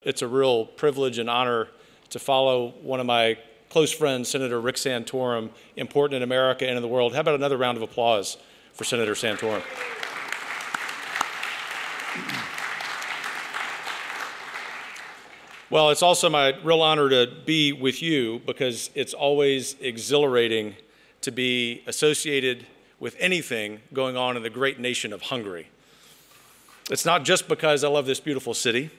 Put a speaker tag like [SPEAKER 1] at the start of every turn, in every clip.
[SPEAKER 1] it's a real privilege and honor to follow one of my close friends, Senator Rick Santorum, important in America and in the world. How about another round of applause for Senator Santorum? Well, it's also my real honor to be with you because it's always exhilarating to be associated with anything going on in the great nation of Hungary. It's not just because I love this beautiful city,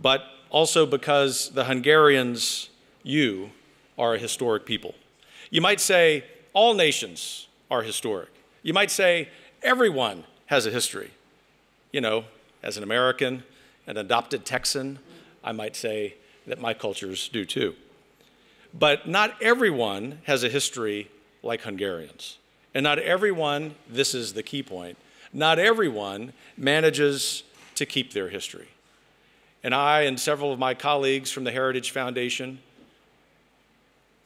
[SPEAKER 1] but also because the Hungarians, you, are a historic people. You might say all nations are historic. You might say everyone has a history. You know, as an American, an adopted Texan, I might say that my cultures do too. But not everyone has a history like Hungarians. And not everyone, this is the key point, not everyone manages to keep their history. And I and several of my colleagues from the Heritage Foundation,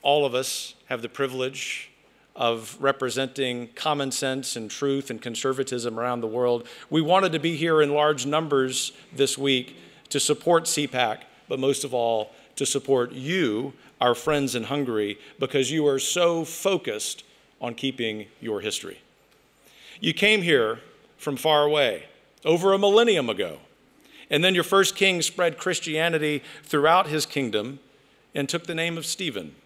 [SPEAKER 1] all of us have the privilege of representing common sense and truth and conservatism around the world. We wanted to be here in large numbers this week to support CPAC, but most of all, to support you, our friends in Hungary, because you are so focused on keeping your history. You came here from far away, over a millennium ago, and then your first king spread Christianity throughout his kingdom and took the name of Stephen,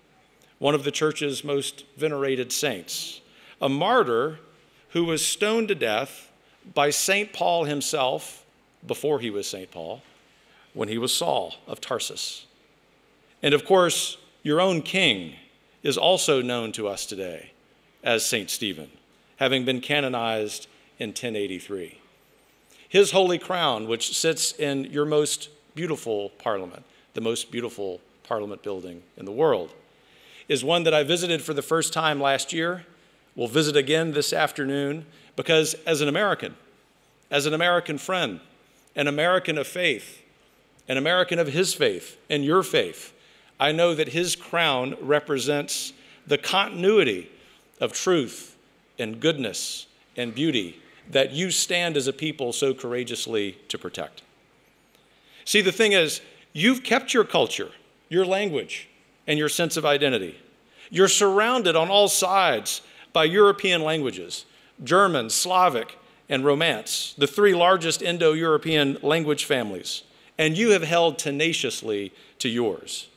[SPEAKER 1] one of the church's most venerated saints, a martyr who was stoned to death by St. Paul himself, before he was St. Paul, when he was Saul of Tarsus. And of course, your own king is also known to us today as St. Stephen, having been canonized in 1083. His holy crown, which sits in your most beautiful parliament, the most beautiful parliament building in the world, is one that I visited for the first time last year, will visit again this afternoon, because as an American friend, an American of faith, an American of his faith and your faith, I know that his crown represents the continuity of truth and goodness and beauty that you stand as a people so courageously to protect. See, the thing is, you've kept your culture, your language, and your sense of identity. You're surrounded on all sides by European languages, German, Slavic, and Romance, the three largest Indo-European language families, and you have held tenaciously to yours.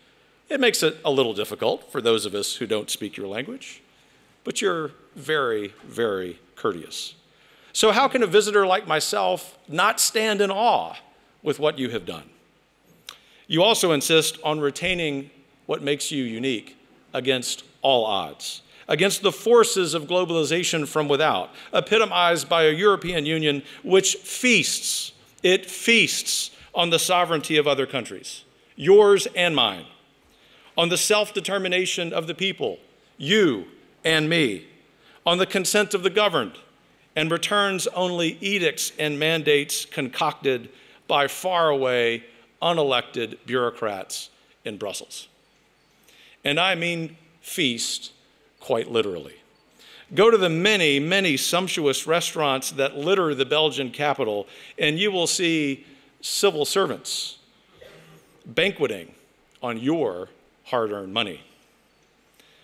[SPEAKER 1] It makes it a little difficult for those of us who don't speak your language, but you're very, very courteous. So how can a visitor like myself not stand in awe with what you have done? You also insist on retaining what makes you unique against all odds, against the forces of globalization from without, epitomized by a European Union which feasts, it feasts on the sovereignty of other countries, yours and mine, on the self-determination of the people, you and me, on the consent of the governed, and returns only edicts and mandates concocted by faraway, unelected bureaucrats in Brussels. And I mean feast quite literally. Go to the many, many sumptuous restaurants that litter the Belgian capital, and you will see civil servants banqueting on your hard-earned money.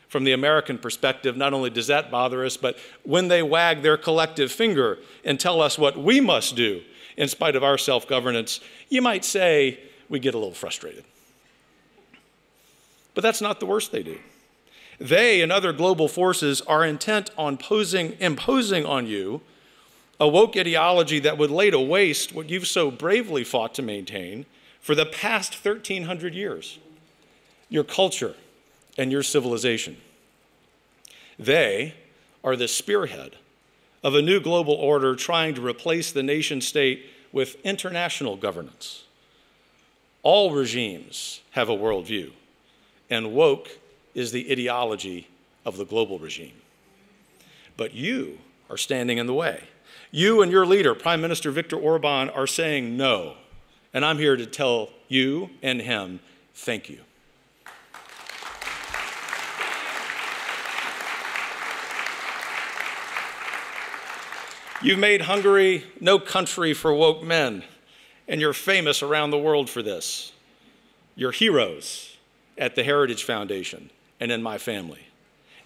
[SPEAKER 1] From the American perspective, not only does that bother us, but when they wag their collective finger and tell us what we must do in spite of our self-governance, you might say we get a little frustrated. But that's not the worst they do. They and other global forces are intent on imposing on you a woke ideology that would lay to waste what you've so bravely fought to maintain for the past 1,300 years, your culture and your civilization. They are the spearhead of a new global order trying to replace the nation state with international governance. All regimes have a worldview, and woke is the ideology of the global regime. But you are standing in the way. You and your leader, Prime Minister Viktor Orban, are saying no, and I'm here to tell you and him, thank you. You've made Hungary no country for woke men, and you're famous around the world for this. You're heroes at the Heritage Foundation and in my family.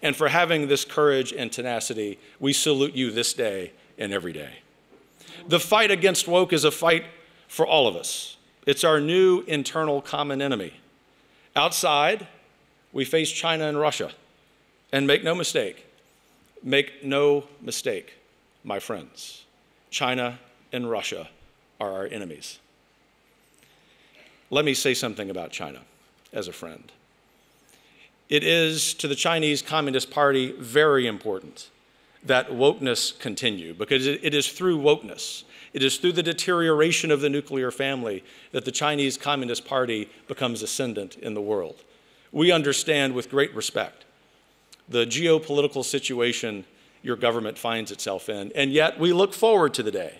[SPEAKER 1] And for having this courage and tenacity, we salute you this day and every day. The fight against woke is a fight for all of us. It's our new internal common enemy. Outside, we face China and Russia. And make no mistake, my friends, China and Russia are our enemies. Let me say something about China as a friend. It is to the Chinese Communist Party very important that wokeness continue, because it is through wokeness, it is through the deterioration of the nuclear family that the Chinese Communist Party becomes ascendant in the world. We understand with great respect the geopolitical situation your government finds itself in, and yet we look forward to the day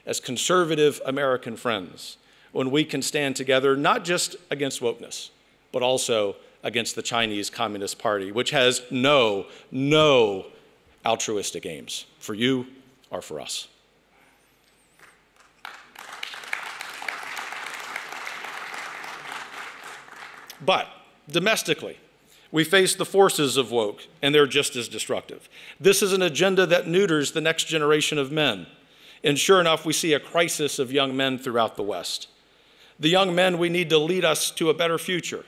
[SPEAKER 1] as conservative American friends when we can stand together not just against wokeness, but also against the Chinese Communist Party, which has no altruistic aims for you or for us. But domestically, we face the forces of woke, and they're just as destructive. This is an agenda that neuters the next generation of men. And sure enough, we see a crisis of young men throughout the West. The young men we need to lead us to a better future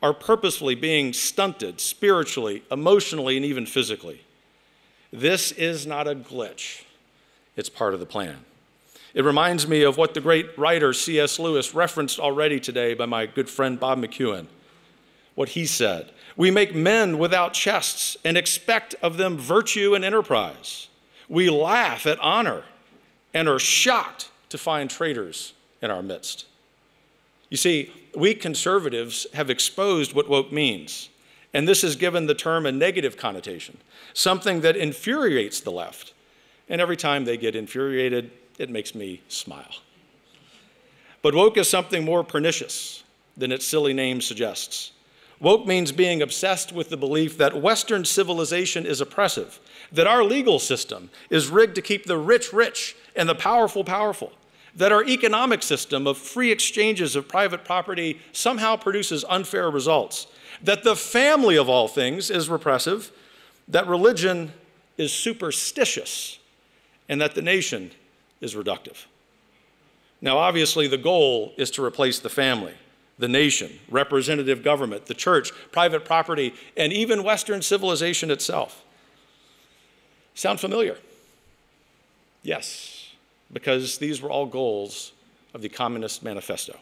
[SPEAKER 1] are purposefully being stunted spiritually, emotionally, and even physically. This is not a glitch. It's part of the plan. It reminds me of what the great writer C.S. Lewis referenced already today by my good friend Bob McEwen. What he said, "We make men without chests and expect of them virtue and enterprise. We laugh at honor and are shocked to find traitors in our midst." You see, we conservatives have exposed what woke means, and this has given the term a negative connotation, something that infuriates the left. And every time they get infuriated, it makes me smile. But woke is something more pernicious than its silly name suggests. Woke means being obsessed with the belief that Western civilization is oppressive, that our legal system is rigged to keep the rich rich and the powerful powerful, that our economic system of free exchanges of private property somehow produces unfair results, that the family of all things is repressive, that religion is superstitious, and that the nation is reductive. Now, obviously, the goal is to replace the family, the nation, representative government, the church, private property, and even Western civilization itself. Sound familiar? Yes, because these were all goals of the Communist Manifesto.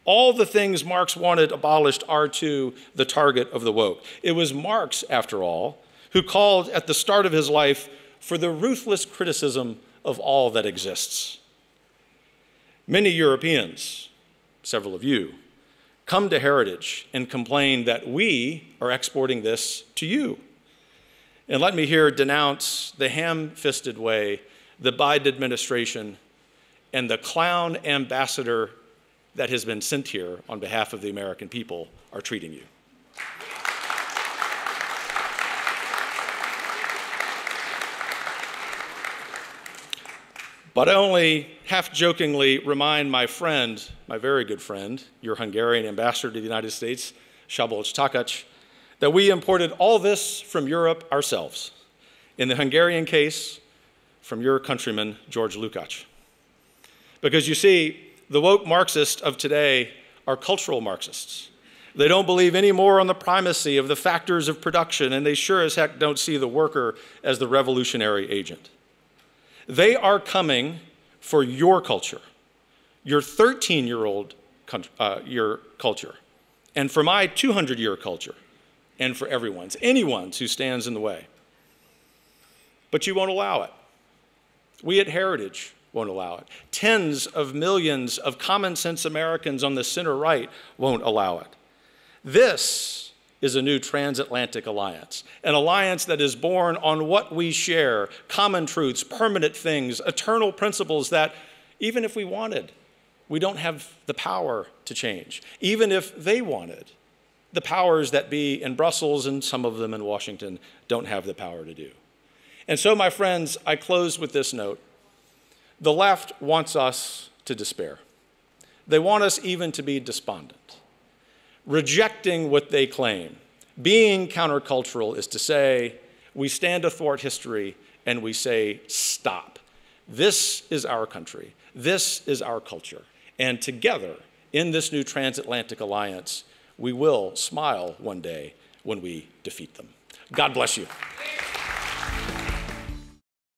[SPEAKER 1] All the things Marx wanted abolished are too the target of the woke. It was Marx, after all, who called at the start of his life for the ruthless criticism of all that exists. Many Europeans, several of you, come to Heritage and complain that we are exporting this to you. And let me here denounce the ham-fisted way the Biden administration and the clown ambassador that has been sent here on behalf of the American people are treating you. But I only half-jokingly remind my friend, my very good friend, your Hungarian ambassador to the United States, CPACHungary, that we imported all this from Europe ourselves. In the Hungarian case, from your countryman, George Lukács. Because you see, the woke Marxists of today are cultural Marxists. They don't believe any more on the primacy of the factors of production, and they sure as heck don't see the worker as the revolutionary agent. They are coming for your culture, your 13-year-old year culture, and for my 200-year culture, and for anyone's who stands in the way. But you won't allow it. We at Heritage won't allow it. Tens of millions of common sense Americans on the center right won't allow it. This is a new transatlantic alliance, an alliance that is born on what we share, common truths, permanent things, eternal principles that, even if we wanted, we don't have the power to change. Even if they wanted, the powers that be in Brussels and some of them in Washington don't have the power to do. And so, my friends, I close with this note. The left wants us to despair. They want us even to be despondent, rejecting what they claim. Being countercultural is to say, we stand athwart history and we say, stop. This is our country. This is our culture. And together, in this new transatlantic alliance, we will smile one day when we defeat them. God bless you.